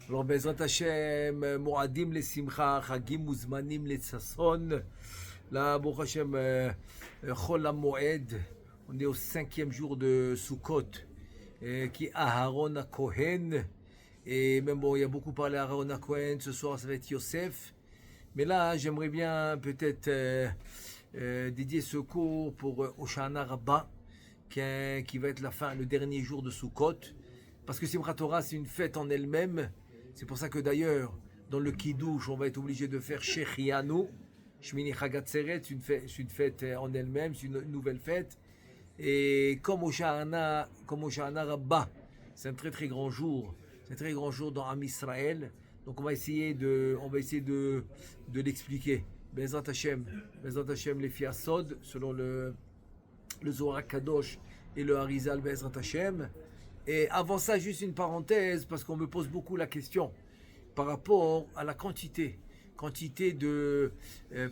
Alors, Bezrat Hashem, Moadim le Simcha, Chagim Muzmanim le Sasson. Là, Baruch Hashem, Chol HaMoed, on est au 5e jour de Sukkot, qui est Aharon HaKohen. Et même bon, il y a beaucoup parlé à Aharon HaKohen, ce soir ça va être Yosef. Mais là, j'aimerais bien peut-être dédier ce cours pour Hoshana Rabbah, qui va être le dernier jour de Sukkot. Parce que Simchat Torah, c'est une fête en elle-même. C'est pour ça que d'ailleurs, dans le Kiddush, on va être obligé de faire Shechianu, Shmini Chagatzeret, c'est une fête en elle-même, c'est une nouvelle fête. Et comme Hoshana Rabbah, c'est un très très grand jour. C'est un très grand jour dans Am Israël. Donc on va essayer de l'expliquer. Bezrat Hashem, les Fiasod, selon le Zohar Kadosh et le Harizal Bezrat Hashem. Et avant ça, juste une parenthèse, parce qu'on me pose beaucoup la question par rapport à la quantité de,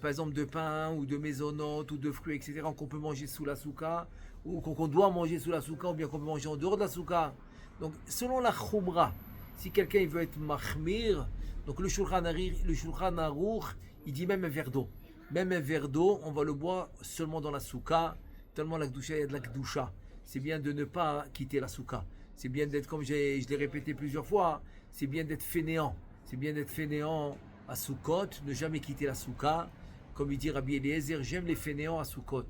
par exemple, de pain ou de maisonnotes ou de fruits, etc., qu'on peut manger sous la souka, ou qu'on doit manger sous la souka, ou bien qu'on peut manger en dehors de la souka. Donc, selon la khumra, si quelqu'un veut être mahmir, donc le Shulchan Aruch, il dit même un verre d'eau. Même un verre d'eau, on va le boire seulement dans la souka, tellement la kdusha, il y a de la kdusha. C'est bien de ne pas quitter la souka. C'est bien d'être, comme je l'ai répété plusieurs fois, c'est bien d'être fainéant. C'est bien d'être fainéant à Sukkot, ne jamais quitter la souka. Comme il dit Rabbi Eliezer, j'aime les fainéants à Sukkot.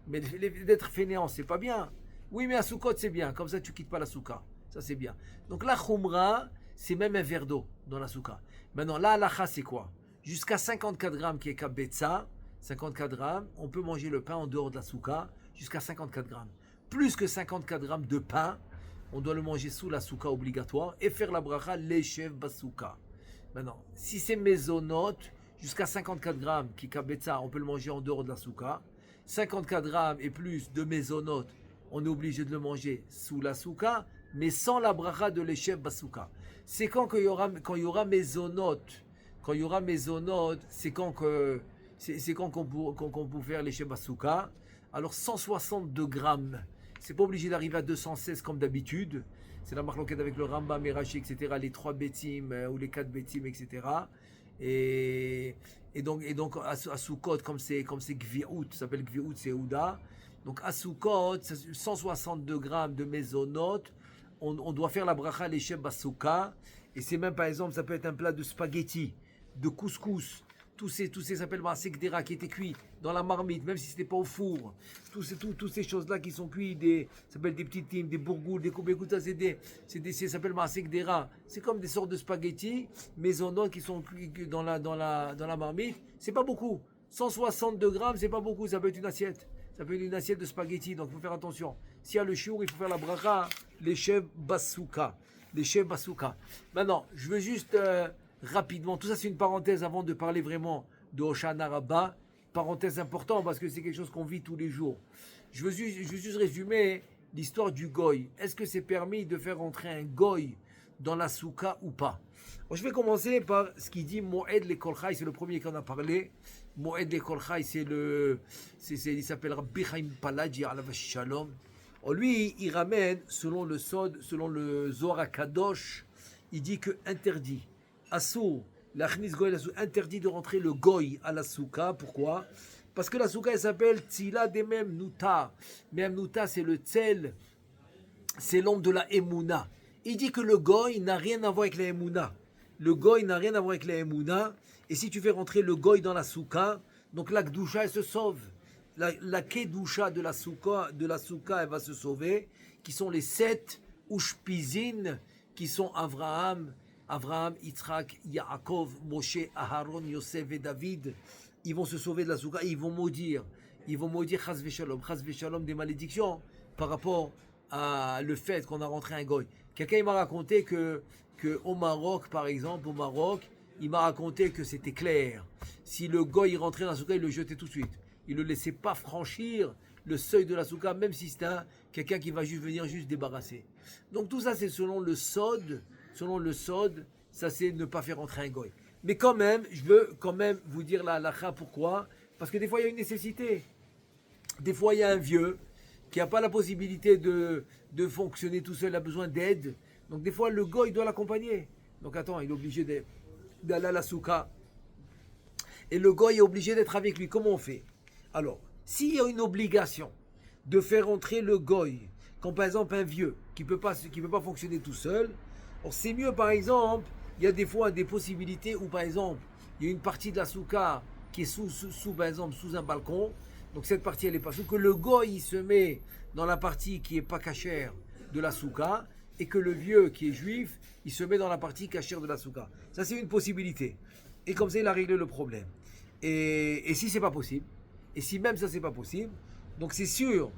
Mais d'être fainéant, c'est pas bien. Oui, mais à Sukkot, c'est bien. Comme ça, tu quittes pas la souka. Ça, c'est bien. Donc la khumra, c'est même un verre d'eau dans la souka. Maintenant, la halacha, c'est quoi? Jusqu'à 54 grammes qui est kabetza, 54 grammes, on peut manger le pain en dehors de la souka, jusqu'à 54 grammes. Plus que 54 grammes de pain, on doit le manger sous la souka obligatoire et faire la bracha leshev basouka. Maintenant, si c'est mésonote, jusqu'à 54 grammes qui kabetza, on peut le manger en dehors de la souka. 54 grammes et plus de mésonote, on est obligé de le manger sous la souka, mais sans la bracha de leshev basouka. C'est quand il y aura mésonote. Quand il y aura mésonote, c'est quand qu'on peut faire leshev basouka. Alors 162 grammes. C'est pas obligé d'arriver à 216 comme d'habitude. C'est la marloquette avec le Rambam, Rashi, etc. Les 3 bétim ou les 4 bétim, etc. Et donc à Sukkot, comme c'est Gviout, ça s'appelle Gviout, c'est Ouda. Donc à Sukkot, 162 grammes de mésonote. On doit faire la bracha leshev basouka. Et c'est même, par exemple, ça peut être un plat de spaghetti, de couscous. Tous ces s'appellent masekdera qui étaient cuits dans la marmite, même si ce n'était pas au four. Toutes ces choses-là qui sont cuites, ça s'appelle des petites times, des bourgoules, des koubekoutas, ça s'appelle masekdera. C'est comme des sortes de spaghettis maisonnotes qui sont cuits dans la marmite. C'est pas beaucoup. 162 grammes, c'est pas beaucoup. Ça peut être une assiette. Ça peut être une assiette de spaghettis, donc il faut faire attention. S'il y a le chiour, il faut faire la bracha, leshev basouka. Maintenant, je veux juste rapidement, tout ça c'est une parenthèse avant de parler vraiment de Hoshana Rabbah, parenthèse importante parce que c'est quelque chose qu'on vit tous les jours. Je veux juste résumer l'histoire du goy. Est-ce que c'est permis de faire entrer un goy dans la souka ou pas? Alors, je vais commencer par ce qu'il dit Moed le Kolchai, c'est le premier qu'on a parlé. Moed le Kolchai, il s'appelle Rabbi Chaim Palaji alav shalom. Lui, il ramène, selon le Zohar Kadosh, il dit que interdit. Assour, l'achnis goy, interdit de rentrer le goy à la souka. Pourquoi? Parce que la souka, elle s'appelle Tzila de Memnuta. Memnuta, c'est le tzel, c'est l'ombre de la Emouna. Il dit que le goy n'a rien à voir avec la Emouna. Le goy n'a rien à voir avec la Emouna. Et si tu fais rentrer le goy dans la souka, donc la Gdusha, elle se sauve. La Kedusha de la souka, elle va se sauver, qui sont les 7 Ushpizin, qui sont Avraham, Yitzhak, Yaakov, Moshe, Aharon, Yosef et David. Ils vont se sauver de la souka et ils vont maudire Chaz Veshalom, des malédictions par rapport à le fait qu'on a rentré un goy. Quelqu'un m'a raconté que au Maroc, par exemple, il m'a raconté que c'était clair. Si le goy rentrait dans la souka, il le jetait tout de suite. Il ne le laissait pas franchir le seuil de la souka, même si c'est quelqu'un qui va venir débarrasser. Donc tout ça, c'est selon le sod, ça c'est ne pas faire entrer un goy. Mais quand même, je veux quand même vous dire la halakha, pourquoi? Parce que des fois, il y a une nécessité. Des fois, il y a un vieux qui n'a pas la possibilité de fonctionner tout seul, il a besoin d'aide. Donc des fois, le goy doit l'accompagner. Donc attends, il est obligé d'aller à la souka. Et le goy est obligé d'être avec lui. Comment on fait? Alors, s'il y a une obligation de faire entrer le goy, comme par exemple un vieux qui peut pas fonctionner tout seul, alors c'est mieux par exemple, il y a des fois des possibilités où par exemple, il y a une partie de la souka qui est par exemple, sous un balcon, donc cette partie elle est pas sous, que le goy il se met dans la partie qui est pas cachère de la souka, et que le vieux qui est juif, il se met dans la partie cachère de la souka. Ça c'est une possibilité. Et comme ça il a réglé le problème. Et si c'est pas possible, et si même ça c'est pas possible, donc c'est sûr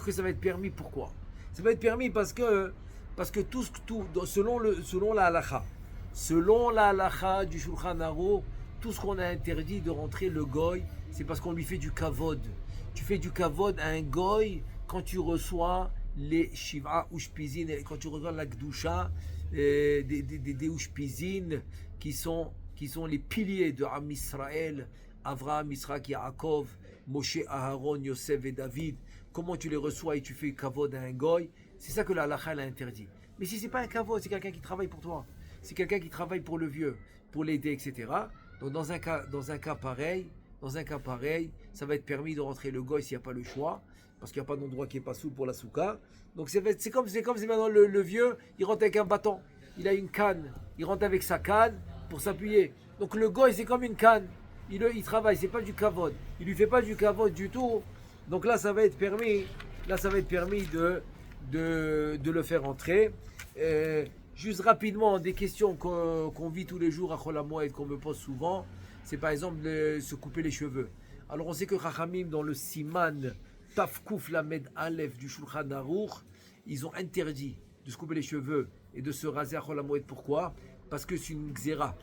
que ça va être permis. Pourquoi? Ça va être permis parce que selon la halakha du Shulchan Aruch, tout ce qu'on a interdit de rentrer le goy, c'est parce qu'on lui fait du kavod. Tu fais du kavod à un goy quand tu reçois les shiva ushpizin, quand tu reçois la gdusha des ushpizin qui sont les piliers de Am Israël, Avraham, Yitzhak, Yaakov, Moshe, Aharon, Yosef et David. Comment tu les reçois et tu fais kavod à un goy? C'est ça que la halakha a interdit. Mais si c'est pas un kavod, c'est quelqu'un qui travaille pour toi. C'est quelqu'un qui travaille pour le vieux, pour l'aider, etc. Donc dans un cas pareil, ça va être permis de rentrer le goy s'il n'y a pas le choix, parce qu'il n'y a pas d'endroit qui est pas sous pour la souka. Donc c'est comme si maintenant le vieux, il rentre avec un bâton. Il a une canne, il rentre avec sa canne pour s'appuyer. Donc le goy c'est comme une canne. Il travaille, c'est pas du kavod. Il lui fait pas du kavod du tout. Donc là ça va être permis. De le faire entrer. Juste rapidement, des questions qu'on vit tous les jours à Chol HaMoed, qu'on me pose souvent, c'est par exemple se couper les cheveux. Alors on sait que Chachamim, dans le Siman Tafkouf Lamed Aleph du Shulchan Aruch, ils ont interdit de se couper les cheveux et de se raser à Chol HaMoed. Pourquoi? Parce que c'est une xéra.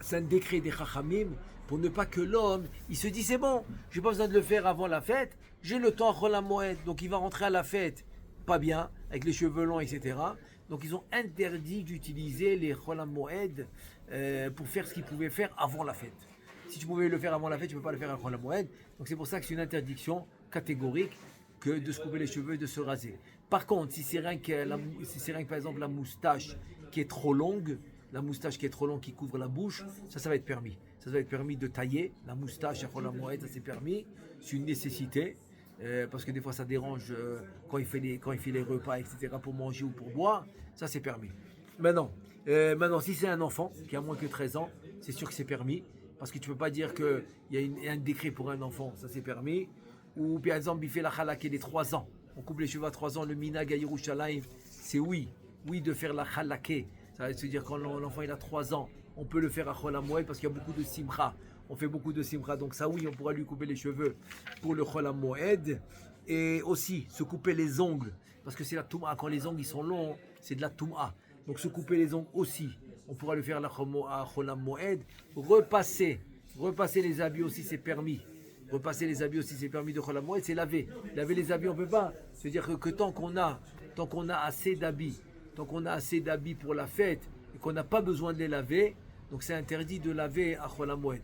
C'est un décret des Chachamim pour ne pas que l'homme, il se dit c'est bon, j'ai pas besoin de le faire avant la fête, j'ai le temps à Chol HaMoed, donc il va rentrer à la fête pas bien, avec les cheveux longs, etc. Donc ils ont interdit d'utiliser les Chol HaMoed pour faire ce qu'ils pouvaient faire avant la fête. Si tu pouvais le faire avant la fête, tu ne peux pas le faire à Chol HaMoed. Donc c'est pour ça que c'est une interdiction catégorique que de se couper les cheveux et de se raser. Par contre, si c'est rien que par exemple la moustache qui est trop longue, qui couvre la bouche, ça va être permis. Ça va être permis de tailler la moustache à Chol HaMoed, ça c'est permis. C'est une nécessité. Parce que des fois ça dérange quand il fait les repas, etc., pour manger ou pour boire, ça c'est permis. Maintenant, si c'est un enfant qui a moins que 13 ans, c'est sûr que c'est permis, parce que tu ne peux pas dire qu'il y a un décret pour un enfant, ça c'est permis. Ou par exemple, il fait la halakha des 3 ans, on coupe les cheveux à 3 ans, le minag à Yerushalayim, c'est oui de faire la halakha. Ça veut dire quand l'enfant il a 3 ans, on peut le faire à Chol HaMoed parce qu'il y a beaucoup de simcha. On fait beaucoup de simcha, donc ça oui, on pourra lui couper les cheveux pour le Chol HaMoed. Et aussi, se couper les ongles, parce que c'est la touma, quand les ongles ils sont longs, c'est de la touma. Donc se couper les ongles aussi, on pourra le faire à Chol HaMoed. Repasser les habits aussi, c'est permis. De Chol HaMoed, c'est laver. Laver les habits, on ne peut pas. C'est-à-dire que tant qu'on a assez d'habits, pour la fête, et qu'on n'a pas besoin de les laver, donc c'est interdit de laver à Chol HaMoed.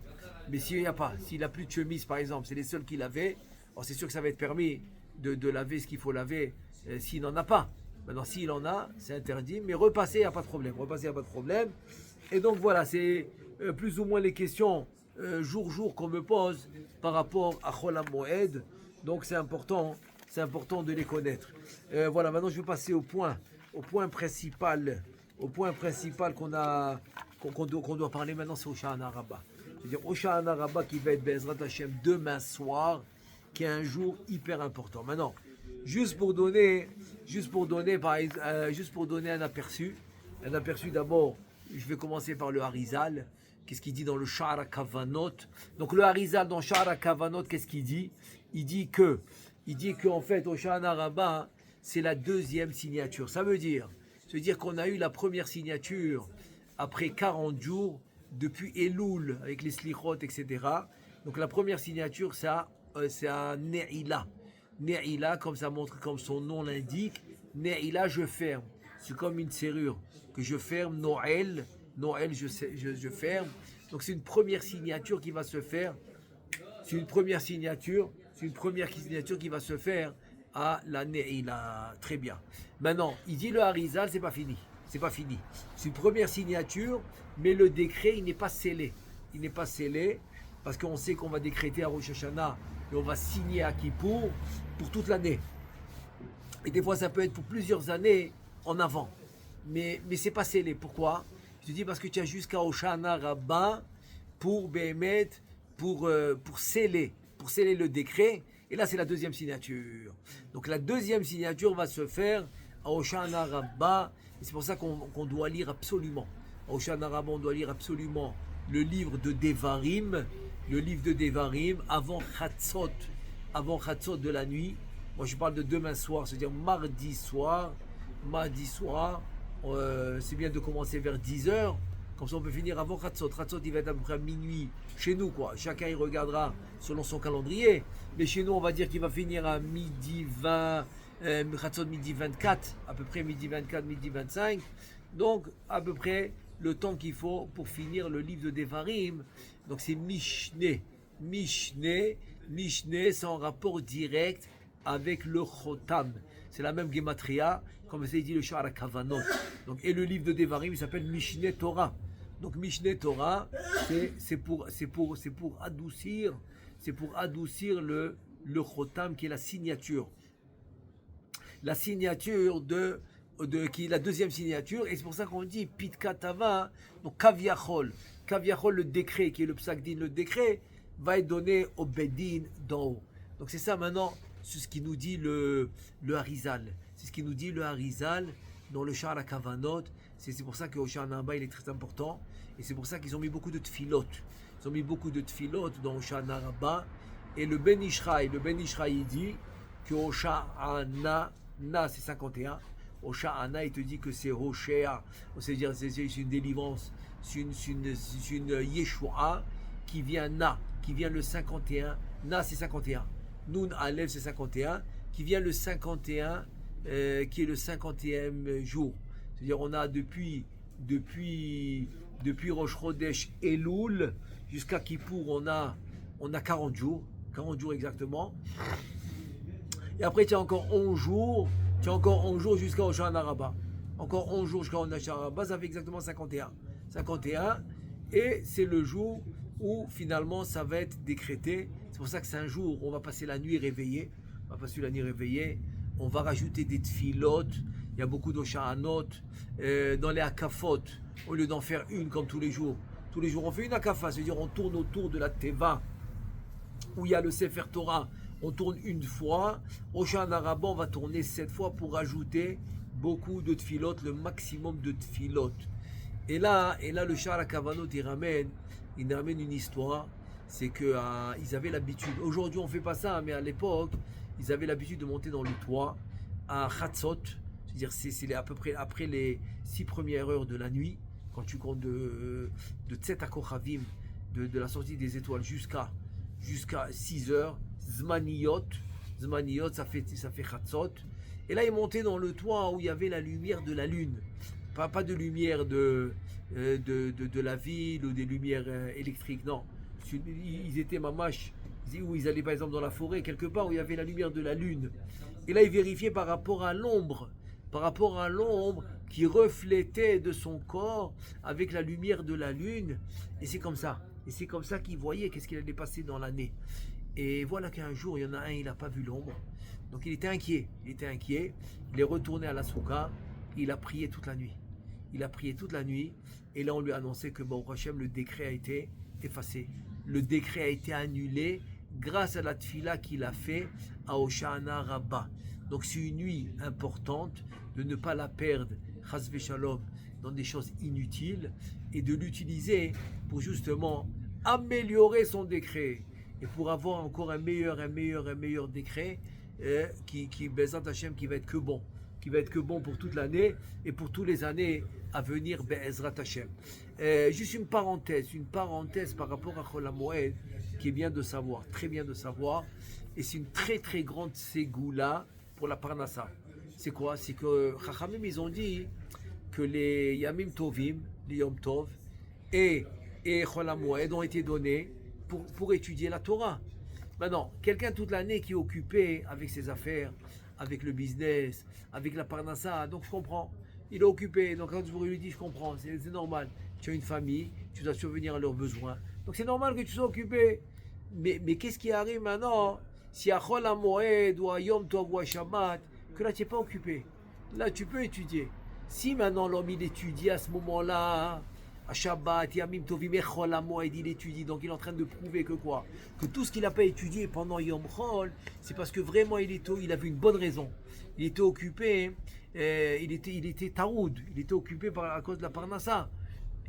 Mais s'il n'a plus de chemise par exemple, c'est les seuls qui lavaient, alors c'est sûr que ça va être permis de laver ce qu'il faut laver s'il n'en a pas. Maintenant s'il en a, c'est interdit, mais repasser, il n'y a pas de problème. Et donc voilà, c'est plus ou moins les questions jour qu'on me pose par rapport à Chol HaMoed. Donc c'est important de les connaître. Voilà, maintenant je vais passer au point principal qu'on doit parler maintenant, c'est au Sha'ana Rabbah. C'est-à-dire au Sha'ana Rabbah qui va être Be'ezrat Hashem demain soir, qui est un jour hyper important. Maintenant, juste pour donner un aperçu d'abord, je vais commencer par le Harizal. Qu'est-ce qu'il dit dans le Sha'ar HaKavanot? Donc le Harizal dans Sha'ar HaKavanot, qu'est-ce qu'il dit? Il dit que en fait au Sha'ana Rabbah, c'est la deuxième signature. Ça veut dire qu'on a eu la première signature après 40 jours, depuis Elul, avec les slichot, etc. Donc la première signature, c'est à Ne'ila. Ne'ila, comme son nom l'indique, Ne'ila, je ferme. C'est comme une serrure que je ferme. Noël, je ferme. Donc c'est une première signature qui va se faire. C'est une première signature qui va se faire à la Ne'ila. Très bien. Maintenant, il dit le Harizal, c'est pas fini. c'est pas fini. C'est une première signature, mais le décret, il n'est pas scellé. Il n'est pas scellé parce qu'on sait qu'on va décréter à Rosh Hashanah et on va signer à Kippour pour toute l'année. Et des fois, ça peut être pour plusieurs années en avant. Mais c'est pas scellé. Pourquoi? Je te dis parce que tu as jusqu'à Hoshana Rabbah pour Béhémet, pour sceller le décret. Et là, c'est la deuxième signature. Donc la deuxième signature va se faire à Hoshana Rabbah. Et c'est pour ça qu'on doit lire absolument. À Hoshana Rabbah, on doit lire absolument le livre de Devarim. Le livre de Devarim avant Chatzot de la nuit. Moi, je parle de demain soir, c'est-à-dire mardi soir. Mardi soir, c'est bien de commencer vers 10h. Comme ça, on peut finir avant Chatzot. Chatzot, il va être à peu près à minuit chez nous, quoi. Chacun, il regardera selon son calendrier. Mais chez nous, on va dire qu'il va finir à midi 20, Chatzot midi 24, à peu près midi 24, midi 25. Donc, à peu près le temps qu'il faut pour finir le livre de Devarim. Donc, c'est Mishneh. Mishneh, c'est en rapport direct avec le Chotam. C'est la même Gematria, comme c'est dit le Sha'ar Kavanot. Donc, et le livre de Devarim, il s'appelle Mishneh Torah. Donc, Mishneh Torah, c'est pour adoucir le Chotam qui est la signature. La signature qui est la deuxième signature, et c'est pour ça qu'on dit Pitka Tava, donc Kaviachol. Kaviachol, le décret, qui est le Psakdin, le décret, va être donné au Bedin d'en haut. Donc, c'est ça maintenant. C'est ce qui nous dit le Harizal. C'est ce qui nous dit le Harizal dans le Sha'ar HaKavanot. C'est pour ça que Hoshana Rabbah il est très important. Et c'est pour ça qu'ils ont mis beaucoup de tfilot. Ils ont mis beaucoup de tfilot dans Hoshana Rabbah. Et le Ben Ishraï il dit que Hoshana, c'est 51. Hoshana, il te dit que c'est Hoshea. C'est-à-dire c'est une délivrance. C'est une Yeshua qui vient le 51. Na, c'est 51. Nun Aleph, c'est 51, qui vient le 51, qui est le 50e jour. C'est-à-dire on a depuis Rosh Chodesh Elul jusqu'à Kippour, on a 40 jours exactement. Et après tu as encore 11 jours, jusqu'à Hoshana Rabbah. Encore 11 jours jusqu'à Hoshana Rabbah, ça fait exactement 51. 51, et c'est le jour où finalement ça va être décrété. C'est pour ça que c'est un jour où on va passer la nuit réveillé. On va rajouter des tfilotes. Il y a beaucoup d'oshanot. Dans les akafot, au lieu d'en faire une comme tous les jours on fait une akafa. C'est-à-dire on tourne autour de la teva où il y a le Sefer Torah. On tourne une fois. Hoshana Rabbah, on va tourner 7 fois pour rajouter beaucoup de tfilotes, le maximum de tfilotes. Et là, le Sha'ar HaKavanot, il ramène une histoire. C'est qu'ils avaient l'habitude. Aujourd'hui, on ne fait pas ça, mais à l'époque, ils avaient l'habitude de monter dans le toit à Chatzot. C'est-à-dire, c'est à peu près après les 6 premières heures de la nuit, quand tu comptes de Tzet HaKochavim, de la sortie des étoiles jusqu'à 6 heures. Zmaniyot, ça fait Chatzot. Et là, ils montaient dans le toit où il y avait la lumière de la lune. Pas de lumière de la ville ou des lumières électriques, non. Ils étaient mamash, où ils allaient par exemple dans la forêt, quelque part où il y avait la lumière de la lune. Et là, ils vérifiaient par rapport à l'ombre qui reflétait de son corps avec la lumière de la lune. Et c'est comme ça qu'ils voyaient qu'est-ce qu'il allait passer dans l'année. Et voilà qu'un jour, il y en a un, il n'a pas vu l'ombre. Donc il était inquiet. Il est retourné à la souka. Il a prié toute la nuit. Et là, on lui a annoncé que Baruch Hashem, le décret a été effacé. Le décret a été annulé grâce à la tfila qu'il a fait à Hoshana Rabbah. Donc c'est une nuit importante de ne pas la perdre, chas v'shalom, dans des choses inutiles et de l'utiliser pour justement améliorer son décret et pour avoir encore un meilleur décret qui Bezat Hashem, qui va être que bon pour toute l'année et pour toutes les années à venir, Be'ezrat Hashem. Juste une parenthèse par rapport à Chol HaMoed qui est bien de savoir, très bien de savoir, et c'est une très très grande ségoula pour la Parnassa. C'est quoi? C'est que Chachamim, ils ont dit que les Yamim Tovim, les Yom Tov et Chol HaMoed ont été donnés pour étudier la Torah. Maintenant, quelqu'un toute l'année qui est occupé avec ses affaires, avec le business, avec la Parnassa, donc je comprends. il est occupé. Donc quand vous lui dit, je comprends, c'est normal. Tu as une famille, tu dois subvenir à leurs besoins. Donc c'est normal que tu sois occupé. Mais qu'est-ce qui arrive maintenant si à Chol HaMoed ou à Yom Tov ou à Shabbat, que là tu n'es pas occupé. Là tu peux étudier. Si maintenant l'homme il étudie à ce moment-là, à Shabbat, Yamim Tovim et Chol HaMoed, il étudie. Donc il est en train de prouver que quoi? Que tout ce qu'il n'a pas étudié pendant Yom Chol, c'est parce que vraiment il avait une bonne raison. Il était occupé, il était taroud, il était occupé à cause de la parnassa.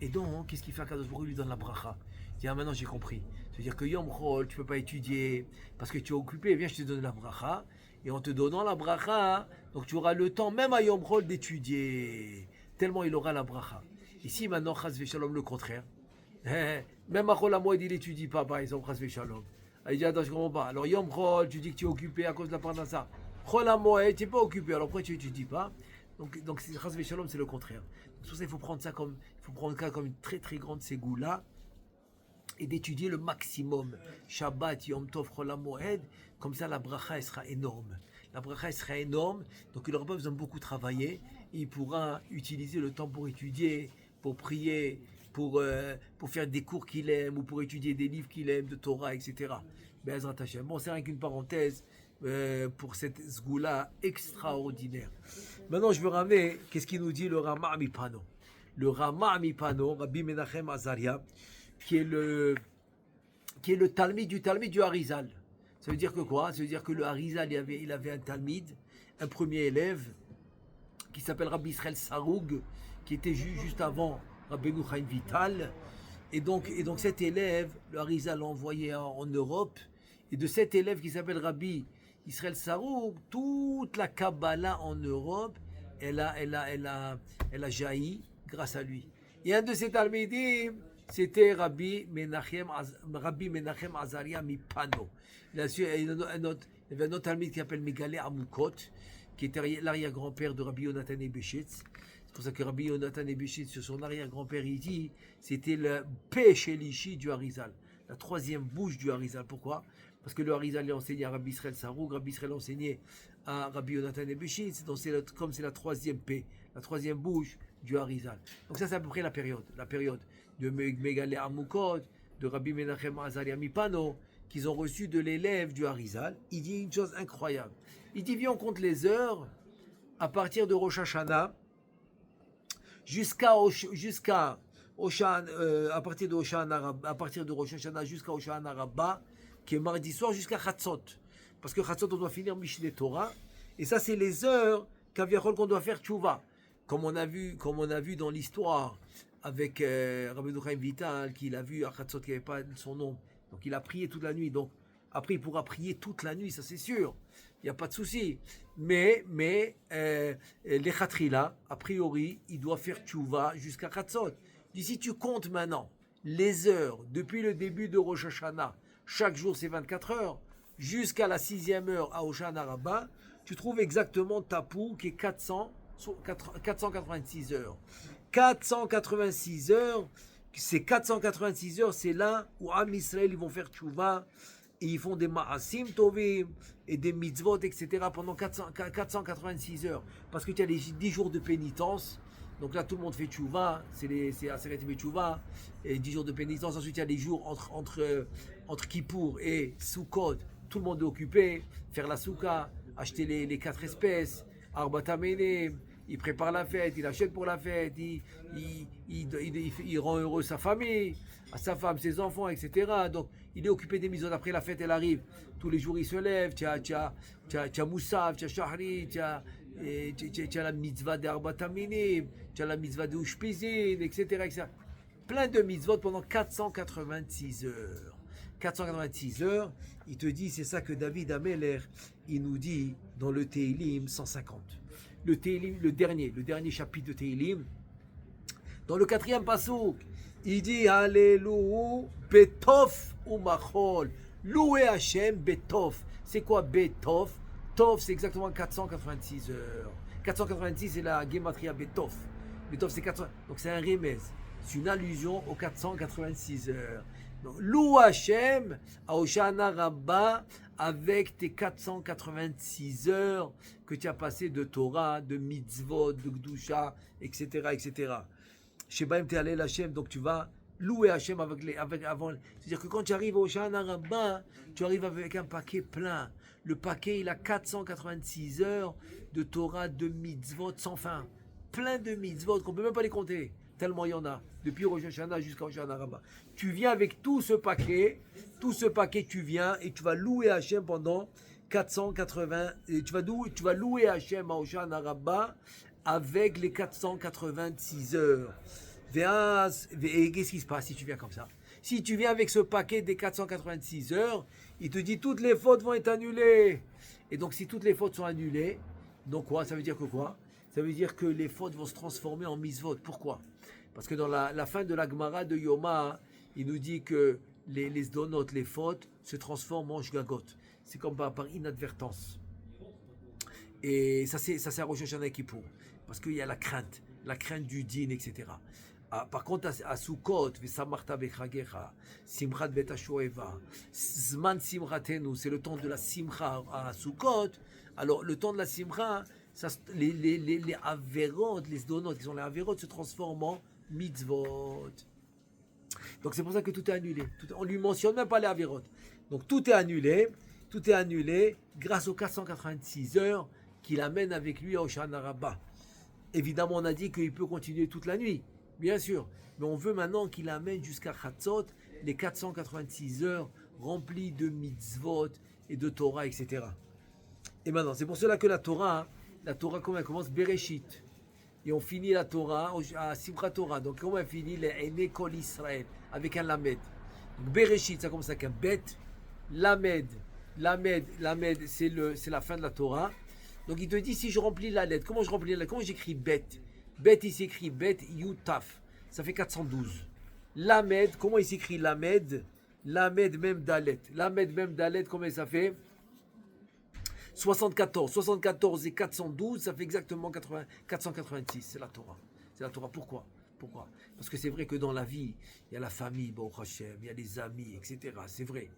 Et donc, qu'est-ce qu'il fait à Kadosh Baruch Hu, lui donne la bracha. Il dit, ah, maintenant j'ai compris. C'est-à-dire que Yom Chol, tu ne peux pas étudier parce que tu es occupé. Viens, je te donne la bracha. Et en te donnant la bracha, donc tu auras le temps, même à Yom Chol, d'étudier. Tellement il aura la bracha. Ici, maintenant, Chas Veshalom, le contraire. Même à Chol HaMoed, il n'étudie pas, par exemple, Chas Veshalom. Il dit, attends, je ne comprends pas. Alors, Yom Chol, tu dis que tu es occupé à cause de la parnassa. Chol HaMoed, tu n'es pas occupé. Alors, pourquoi tu n'étudies pas? Donc Chas Veshalom, c'est le contraire. Pour ça, il faut prendre ça comme, une très très grande ségoula et d'étudier le maximum. Shabbat, Yom Tov, Chol HaMoed, comme ça la bracha elle sera énorme. La bracha elle sera énorme, donc il n'aura pas besoin de beaucoup travailler. Il pourra utiliser le temps pour étudier, pour prier, pour faire des cours qu'il aime ou pour étudier des livres qu'il aime, de Torah, etc. Be'ezrat Hashem. Bon, c'est rien qu'une parenthèse pour cette sgoula extraordinaire. Maintenant, je veux ramener, qu'est-ce qu'il nous dit le Rama Mipano? Le Rama Mipano, Rabbi Menachem Azaria, qui est le Talmid du Harizal. Ça veut dire que quoi? Ça veut dire que le Harizal, il avait un Talmid, un premier élève, qui s'appelle Rabbi Israël Saroug, qui était juste avant Rabbeinu Chaim Vital. Et donc cet élève, le Harizal l'a envoyé en Europe. Et de cet élève qui s'appelle Rabbi Israël Saroug, toute la Kabbalah en Europe, elle a jailli grâce à lui. Et un de ses Talmidim, c'était Rabbi Menachem Azaria Mipano. Il y avait un autre Talmid qui s'appelle Megalé Amukot, qui était l'arrière-grand-père de Rabbi Yonatan Ebeshitz. C'est pour ça que Rabbi Yonatan Ebeshitz, sur son arrière-grand-père, il dit, c'était le Péchelishi du Harizal, la troisième bouche du Harizal. Pourquoi? Parce que le Harizal l'a enseigné à Rabbi Israël Saroug, Rabbi Israël l'a enseigné à Rabbi Yonatan Ebeshitz, donc comme c'est la troisième paix, la troisième bouche du Harizal. Donc ça c'est à peu près la période de Megalé Amukot, de Rabbi Menachem Azaria Mipano, qu'ils ont reçu de l'élève du Harizal. Il dit une chose incroyable. Il dit, viens on compte les heures à partir de Rosh Hashanah à partir de Rosh Hashanah jusqu'à Hoshana Rabbah, qui est mardi soir, jusqu'à Chatzot. Parce que Chatzot, on doit finir Mishneh Torah. Et ça, c'est les heures qu'on doit faire tchouva. Comme on a vu dans l'histoire avec Rabbeinu Chaim Vital, qu'il a vu à Chatzot qui n'avait pas son nom. Donc il a prié toute la nuit. Donc après, il pourra prier toute la nuit, ça c'est sûr. Il n'y a pas de souci. Mais les Khatrila, a priori, il doit faire tchouva jusqu'à Chatzot. Si tu comptes maintenant les heures depuis le début de Rosh Hashanah, chaque jour c'est 24 heures, jusqu'à la 6e heure à Hoshana Rabbah, tu trouves exactement ta poule qui est 486 heures. 486 heures, ces 486 heures, c'est là où Am Israël ils vont faire tchouva, et ils font des ma'asim tovim et des mitzvot, etc. pendant 486 heures. Parce que tu as les 10 jours de pénitence. Donc là, tout le monde fait tchouva, c'est Aseret Tchouva, et 10 jours de pénitence. Ensuite, il y a les jours entre Kippour et Sukkot. Tout le monde est occupé, faire la souka, acheter les 4 espèces, Arba Tamene, il prépare la fête, il achète pour la fête, il rend heureux sa famille, sa femme, ses enfants, etc. Donc, il est occupé des mitzvot. Après la fête, elle arrive. Tous les jours, il se lève. Tu as Moussaf, tu as Shahri, tu as la mitzvah d'Arba Taminim, tu as la mitzvah de Ushpizin, etc. Plein de mitzvot pendant 486 heures. 486 heures, il te dit, c'est ça que David Ameler, il nous dit dans le Tehillim 150. Le Tehillim, le dernier chapitre de Tehillim, dans le 4e pasouk, il dit Alléluia, Betof ou Machol. Loué Hachem, Betof. C'est quoi Betof? Tov, c'est exactement 486 heures. 486, c'est la Gematria Betof. Betof, c'est 400. Donc c'est un remez. C'est une allusion aux 486 heures. Donc, loue Hachem à Hoshana Rabbah avec tes 486 heures que tu as passées de Torah, de mitzvot, de Gdusha, etc., etc. Sheba T'es allé Hachem, donc tu vas louer Hachem avant. C'est-à-dire que quand tu arrives au Hoshana Rabbah, tu arrives avec un paquet plein. Le paquet, il a 486 heures de Torah, de mitzvot sans fin. Plein de mitzvot qu'on ne peut même pas les compter. Tellement il y en a, depuis Rosh Hashanah jusqu'à Hoshana Rabbah. Tu viens avec tout ce paquet, tu viens et tu vas louer Hachem pendant 480, et tu vas louer Hachem à Hoshana Rabbah avec les 486 heures. Et qu'est-ce qui se passe si tu viens comme ça? Si tu viens avec ce paquet des 486 heures, il te dit toutes les fautes vont être annulées. Et donc si toutes les fautes sont annulées, donc quoi? Ça veut dire que quoi? Ça veut dire que les fautes vont se transformer en mitzvot. Pourquoi? Parce que dans la fin de la Gemara de Yoma, il nous dit que les donotes, les fautes, se transforment en shgagot. C'est comme par inadvertance. Et ça c'est à Rosh Hashanah Kippour. Parce qu'il y a la crainte du din, etc. Par contre, à Sukkot, Vesamarta bechagecha, Simchat bet Hashoeva, Zman Simchatenu, c'est le temps de la Simcha à Sukkot. Alors, le temps de la Simcha, les averot, les donotes qui sont les averot, se transforment en mitzvot. Donc, c'est pour ça que tout est annulé. On ne lui mentionne même pas les averot. Donc, tout est annulé grâce aux 486 heures qu'il amène avec lui à Hoshana Rabbah. Évidemment, on a dit qu'il peut continuer toute la nuit, bien sûr. Mais on veut maintenant qu'il amène jusqu'à Chatzot les 486 heures remplies de mitzvot et de Torah, etc. Et maintenant, c'est pour cela que la Torah, comment elle commence? Bereshit. Et on finit la Torah à Simchat Torah. Donc, comment elle finit? Les Ene Kol Israël, avec un Lamed. Donc, Bereshit, ça commence avec un Bet. Lamed, c'est la fin de la Torah. Donc il te dit, si je remplis la lettre, comment je remplis la lettre? Comment j'écris bet? Bet, il s'écrit bet, yutaf. Ça fait 412. Lamed, comment il s'écrit Lamed? Lamed même dalet. Lamed même dalet, combien ça fait? 74. 74 et 412, ça fait exactement 486. C'est la Torah. C'est la Torah. Pourquoi? Parce que c'est vrai que dans la vie, il y a la famille, Baruch Hashem, il y a les amis, etc. C'est vrai.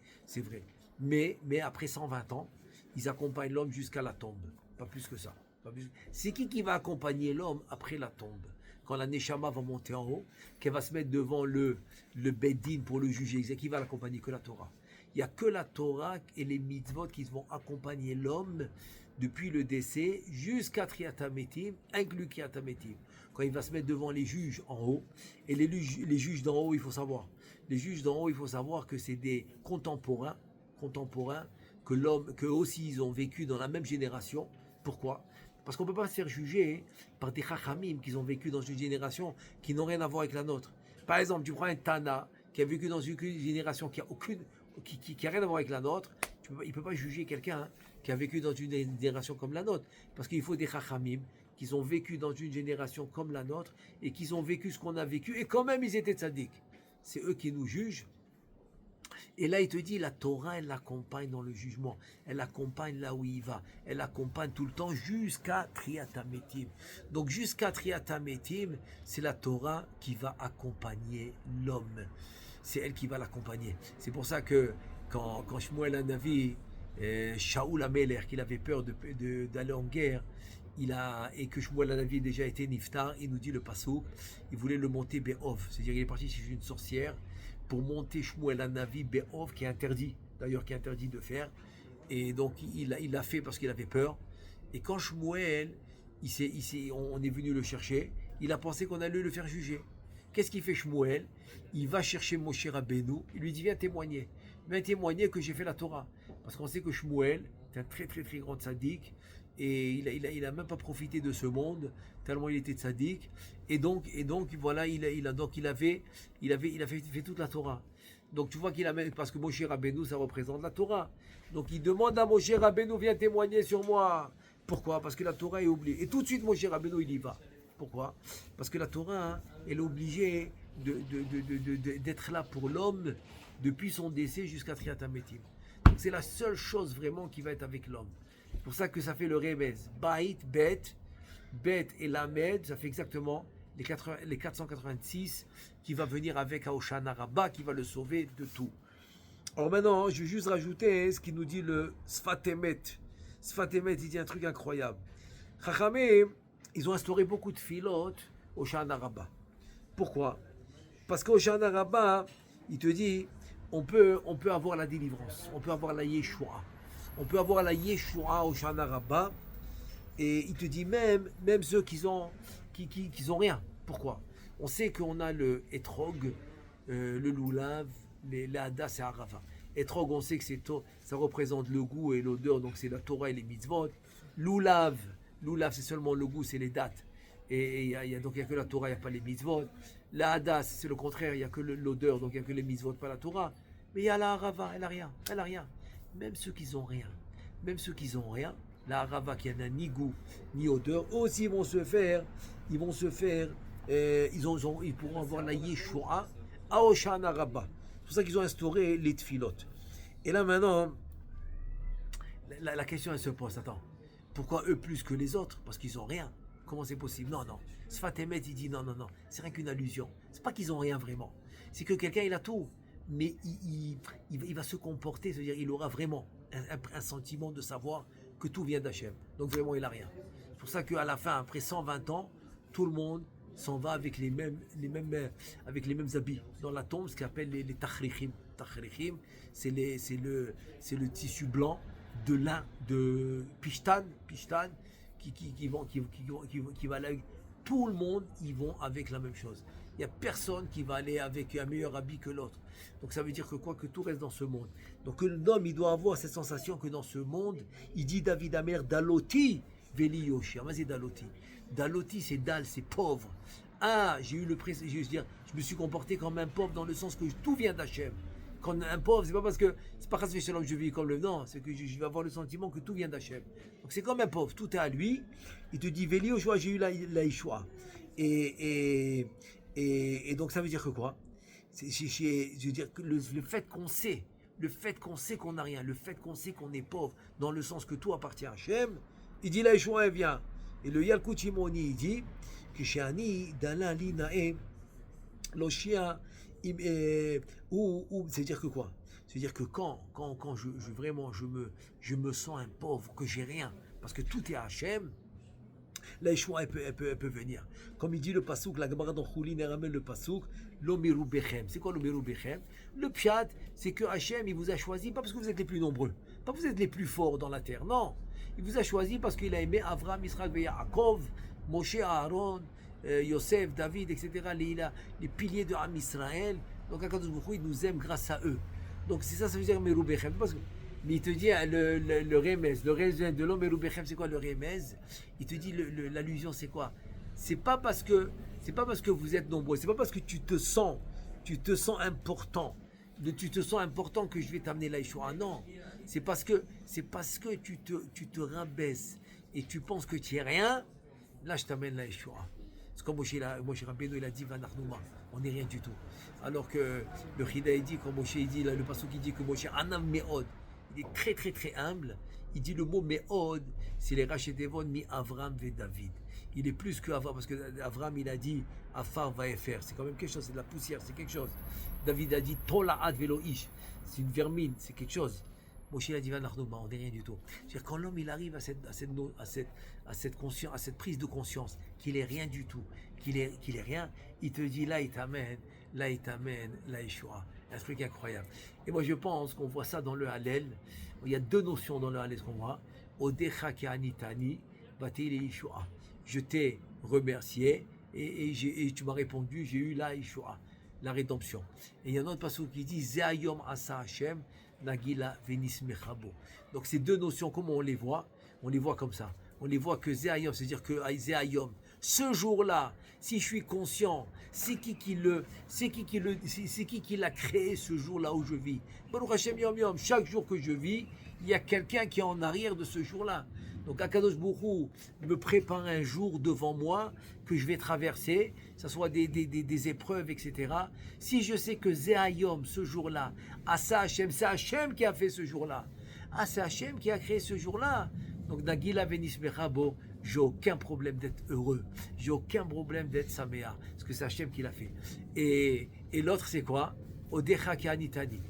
Mais après 120 ans, ils accompagnent l'homme jusqu'à la tombe. Pas plus que ça. C'est qui va accompagner l'homme après la tombe? Quand la Neshama va monter en haut, qu'elle va se mettre devant le Beddin pour le juger, qui va l'accompagner? Que la Torah. Il n'y a que la Torah et les mitzvot qui vont accompagner l'homme depuis le décès jusqu'à Triat HaMetim, inclus Triat HaMetim. Quand il va se mettre devant les juges en haut, et les juges d'en haut, il faut savoir. Les juges d'en haut, il faut savoir que c'est des contemporains, que aussi ils ont vécu dans la même génération. Pourquoi? Parce qu'on ne peut pas se faire juger par des chachamim qui ont vécu dans une génération qui n'ont rien à voir avec la nôtre. Par exemple, tu prends un Tana qui a vécu dans une génération qui a rien à voir avec la nôtre. Il ne peut pas juger quelqu'un qui a vécu dans une génération comme la nôtre. Parce qu'il faut des chachamim qui ont vécu dans une génération comme la nôtre et qui ont vécu ce qu'on a vécu et quand même ils étaient tzaddik. C'est eux qui nous jugent. Et là, il te dit, la Torah, elle l'accompagne dans le jugement. Elle l'accompagne là où il va. Elle l'accompagne tout le temps jusqu'à Triat HaMetim. Donc, jusqu'à Triat HaMetim, c'est la Torah qui va accompagner l'homme. C'est elle qui va l'accompagner. C'est pour ça que quand Shmuel HaNavi, Shaoul HaMelech, qu'il avait peur d'aller en guerre, et que Shmuel HaNavi a déjà été niftar, il nous dit le pasouk, il voulait le monter Be'ov. C'est-à-dire qu'il est parti chez une sorcière pour monter Shmuel HaNavi Be'ov, qui est interdit de faire. Et donc il l'a fait parce qu'il avait peur. Et quand Shmuel, on est venu le chercher, il a pensé qu'on allait le faire juger. Qu'est-ce qu'il fait Shmuel? Il va chercher Moshe Rabbeinu, il lui dit viens témoigner que j'ai fait la Torah. Parce qu'on sait que Shmuel est un très très très grand tzaddik, et il a même pas profité de ce monde tellement il était tzaddik. Et donc voilà, il avait fait toute la Torah. Donc tu vois parce que Moshe Rabbeinu ça représente la Torah. Donc il demande à Moshe Rabbeinu viens témoigner sur moi. Pourquoi? Parce que la Torah est oubliée. Et tout de suite Moshe Rabbeinu il y va. Pourquoi? Parce que la Torah, elle est obligée d'être là pour l'homme depuis son décès jusqu'à Triat HaMetim. Donc c'est la seule chose vraiment qui va être avec l'homme. C'est pour ça que ça fait le Remez. Bait, Bet et Lamed, ça fait exactement les 486 qui va venir avec Hoshana Rabbah, qui va le sauver de tout. Alors maintenant, je vais juste rajouter ce qu'il nous dit le Sfat Emet. Sfat Emet, il dit un truc incroyable. Chachamim, ils ont instauré beaucoup de filotes au Hoshana Rabbah. Pourquoi? Parce qu'au Hoshana Rabbah, il te dit, on peut avoir la délivrance, on peut avoir la Yeshua. On peut avoir la Yeshua au Hoshana Rabbah. Et il te dit même ceux qui ont rien. Pourquoi? On sait qu'on a le Etrog, le Lulav, les Hadas et Arava. Etrog, on sait que ça représente le goût et l'odeur, donc c'est la Torah et les mitzvot. Lulav, c'est seulement le goût, c'est les dates. Et donc il n'y a que la Torah, il n'y a pas les mitzvot. La Hadas, c'est le contraire, il n'y a que l'odeur, donc il n'y a que les mitzvot, pas la Torah. Mais il y a la Arava, elle n'a rien. Même ceux qui n'ont rien, la Arava qui n'a ni goût ni odeur, aussi ils pourront avoir la Yeshua à Hoshana Rabbah. C'est pour ça qu'ils ont instauré les tfilotes. Et là maintenant, la question elle se pose, attends, pourquoi eux plus que les autres? Parce qu'ils n'ont rien. Comment c'est possible? Non. Sfat Emet, il dit non, c'est rien qu'une allusion. C'est pas qu'ils n'ont rien vraiment. C'est que quelqu'un il a tout, mais il va se comporter, c'est-à-dire il aura vraiment un sentiment de savoir que tout vient d'Hachem. Donc vraiment, il n'a rien. C'est pour ça qu'à la fin, après 120 ans, tout le monde s'en va avec les mêmes habits dans la tombe, ce qu'on appelle les tachrichim. Tachrichim, c'est le tissu blanc de lin, de pishtan, qui va là. Tout le monde, ils vont avec la même chose. Il n'y a personne qui va aller avec un meilleur habit que l'autre. Donc ça veut dire que que tout reste dans ce monde. Donc l'homme, il doit avoir cette sensation que dans ce monde, il dit David Amer, Daloti, Veli Yoshia. Mais c'est Daloti. Daloti, c'est Dal, c'est pauvre. Je me suis comporté comme un pauvre dans le sens que tout vient d'Hachem. Quand un pauvre, c'est pas parce que je vis comme le non, c'est que je vais avoir le sentiment que tout vient d'Hachem. Donc c'est comme un pauvre, tout est à lui. Il te dit Veli Yoshua, j'ai eu la Yeshua. Et donc ça veut dire que quoi? Je veux dire que le fait qu'on sait qu'on n'a rien, le fait qu'on sait qu'on est pauvre, dans le sens que tout appartient à Hachem, il dit la Yeshua elle vient. Et le Yalkut Shimoni il dit que chez Ani Dana Linae Loshia c'est-à-dire que quoi? C'est-à-dire que quand je me sens un pauvre, que j'ai rien, parce que tout est à Hachem, la Yeshua, elle peut venir. Comme il dit le Passouk, la Gemara dans Choulin, elle ramène le Passouk, l'Omeru Bechem. C'est quoi l'Omeru Bechem? Le Pshat, c'est que Hachem, il vous a choisi, pas parce que vous êtes les plus nombreux, pas parce que vous êtes les plus forts dans la terre, non. Il vous a choisi parce qu'il a aimé Avram, Israël et Yaakov, Moshe, Aaron, Yosef, David, etc. Les piliers de Am Israël. Donc, Akadosh Baruch Hu, il nous aime grâce à eux. Donc, c'est ça, ça veut dire Meru Bechem. Mais il te dit le remez, le raisin de l'homme Bechem, c'est quoi le remez? Il te dit l'allusion, c'est quoi? C'est pas parce que vous êtes nombreux, c'est pas parce que tu te sens important, que je vais t'amener la Yeshua. Non, c'est parce que tu te rabaisses et tu penses que tu es rien. Là, je t'amène la Yeshua. C'est comme Moshe Rabbeinu, il a dit Vanachnouma, on n'est rien du tout. Alors que le Chida il dit, quand Moshe il dit, le Passouk il dit que Moshe Anam Meod, il est très très très humble. Il dit le mot Meod, c'est les Rachetevon mi Avram ve David. Il est plus que Avram, parce que Avram il a dit Afar va faire. C'est quand même quelque chose, c'est de la poussière, c'est quelque chose. David a dit Tola'ad velo ish, c'est une vermine, c'est quelque chose. Moshe il a dit Vanachnouma, on n'est rien du tout. C'est-à-dire quand l'homme il arrive à cette conscience, à cette prise de conscience qu'il est rien du tout, qu'il est rien, il te dit là il t'amène la Yeshua. Un truc incroyable. Et moi je pense qu'on voit ça dans le Hallel. Il y a deux notions dans le Hallel qu'on voit. Odecha ke'anitani bati le Yeshua. Je t'ai remercié et tu m'as répondu, j'ai eu la Yeshua, la rédemption. Et il y a un autre passage qui dit Ze'ayom asa Hashem nagila venis mechabo. Donc ces deux notions, comment on les voit? On les voit comme ça. On les voit que Ze'ayom, c'est-à-dire que Ze'ayom, ce jour-là, si je suis conscient, c'est qui l'a créé ce jour-là où je vis. Baruch Hashem Yom Yom, chaque jour que je vis, il y a quelqu'un qui est en arrière de ce jour-là. Donc Akadosh Baruch Hu me prépare un jour devant moi que je vais traverser, que ce soit des épreuves, etc. Si je sais que Ze'ayom, ce jour-là, Asa Hashem, c'est Hashem qui a fait ce jour-là. C'est Hashem qui a créé ce jour-là. Donc Nagila Venis Mechabo, j'ai aucun problème d'être heureux. J'ai aucun problème d'être saméa. Parce que c'est Hachem qui l'a fait. Et l'autre, c'est quoi? Odecha Keanitani.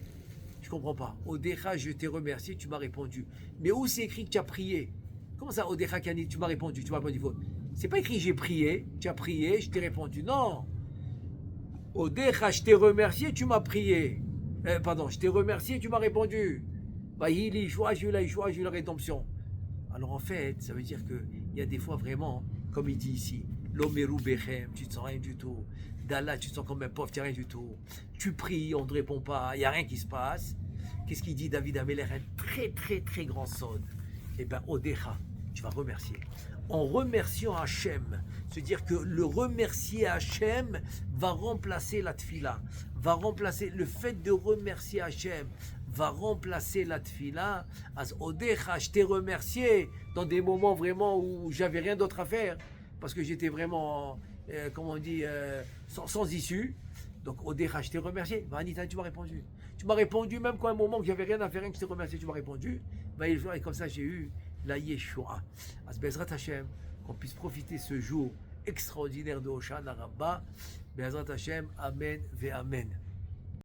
Je comprends pas. Odecha, je t'ai remercié, tu m'as répondu. Mais où c'est écrit que tu as prié? Comment ça, Odecha Keanitani, tu m'as répondu, tu m'as répondu? C'est pas écrit j'ai prié, tu as prié, je t'ai répondu. Non. Odecha, je t'ai remercié, tu m'as prié. Pardon, je t'ai remercié, tu m'as répondu. Bahili, j'ai eu la rédemption. Alors en fait, ça veut dire qu'il y a des fois vraiment, comme il dit ici, l'omeru bechem, tu ne sens rien du tout. D'Allah, tu te sens comme un pauvre, tu n'as rien du tout. Tu pries, on ne te répond pas, il n'y a rien qui se passe. Qu'est-ce qu'il dit David Ameler, un très très très grand son? Eh bien, Odecha, tu vas remercier. En remerciant Hachem, c'est-à-dire que le remercier Hachem va remplacer la tfila, va remplacer le fait de remercier Hachem, va remplacer la tfila. As Odecha, je t'ai remercié dans des moments vraiment où j'avais rien d'autre à faire, parce que j'étais vraiment, comment on dit, sans issue. Donc Odecha, je t'ai remercié. Anita, tu m'as répondu. Tu m'as répondu même quand à un moment que j'avais rien à faire, rien que je t'ai remercié, tu m'as répondu. Et comme ça, j'ai eu la Yeshua. As Bezrat Hashem, qu'on puisse profiter ce jour extraordinaire de Hoshana Rabbah. Bezrat Hashem, Amen ve Amen.